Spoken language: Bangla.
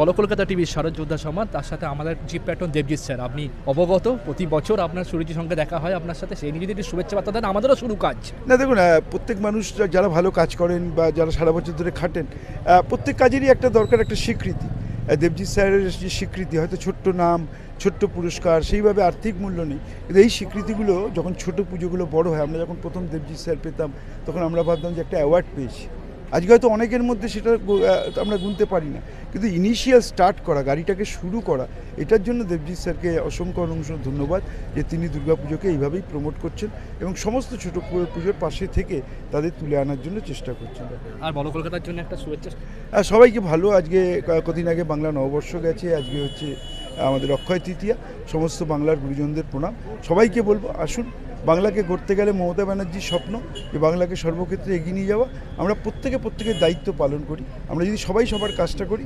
বলো কলকাতা টিভির শারদ যোদ্ধা সমাজ, তার সাথে আমাদের চিফ প্যাট্রন দেবজিৎ স্যার। আপনি অবগত প্রতি বছর আপনার সুরুচির সঙ্গে দেখা হয় আপনার সাথে, সেই নিয়ে যদি একটু শুভেচ্ছা বার্তা দেন, আমাদেরও শুরু কাজ। না দেখুন, প্রত্যেক মানুষ যারা ভালো কাজ করেন বা যারা সারা বছর ধরে খাটেন, প্রত্যেক কাজেরই একটা দরকার একটা স্বীকৃতি। দেবজিৎ স্যারের যে স্বীকৃতি, হয়তো ছোট্ট নাম, ছোট্ট পুরস্কার, সেইভাবে আর্থিক মূল্য নেই, কিন্তু এই স্বীকৃতিগুলো যখন ছোট পুজোগুলো বড় হয়, আমরা যখন প্রথম দেবজিৎ স্যার পেতাম তখন আমরা ভাবতাম যে একটা অ্যাওয়ার্ড পেয়েছি। আজকে হয়তো অনেকের মধ্যে সেটা আমরা গুনতে পারি না, কিন্তু ইনিশিয়াল স্টার্ট করা, গাড়িটাকে শুরু করা, এটার জন্য দেবজিৎ স্যারকে অসংখ্য ধন্যবাদ যে তিনি দুর্গাপুজোকে এইভাবেই প্রমোট করছেন এবং সমস্ত ছোটো পুজোর পাশে থেকে তাদের তুলে আনার জন্য চেষ্টা করছেন। আর বলো কলকাতার জন্য একটা শুভেচ্ছা। সবাইকে ভালো, আজকে কদিন আগে বাংলা নববর্ষ গেছে, আজকে হচ্ছে আমাদের অক্ষয় তৃতীয়া। সমস্ত বাংলার গুরুজনদের প্রণাম। সবাইকে বলবো, আসুন, বাংলাকে গড়তে গেলে মমতা ব্যানার্জির স্বপ্ন যে বাংলাকে সর্বক্ষেত্রে এগিয়ে নিয়ে যাওয়া। আমরা প্রত্যেকের দায়িত্ব পালন করি। আমরা যদি সবাই সবার কাজটা করি,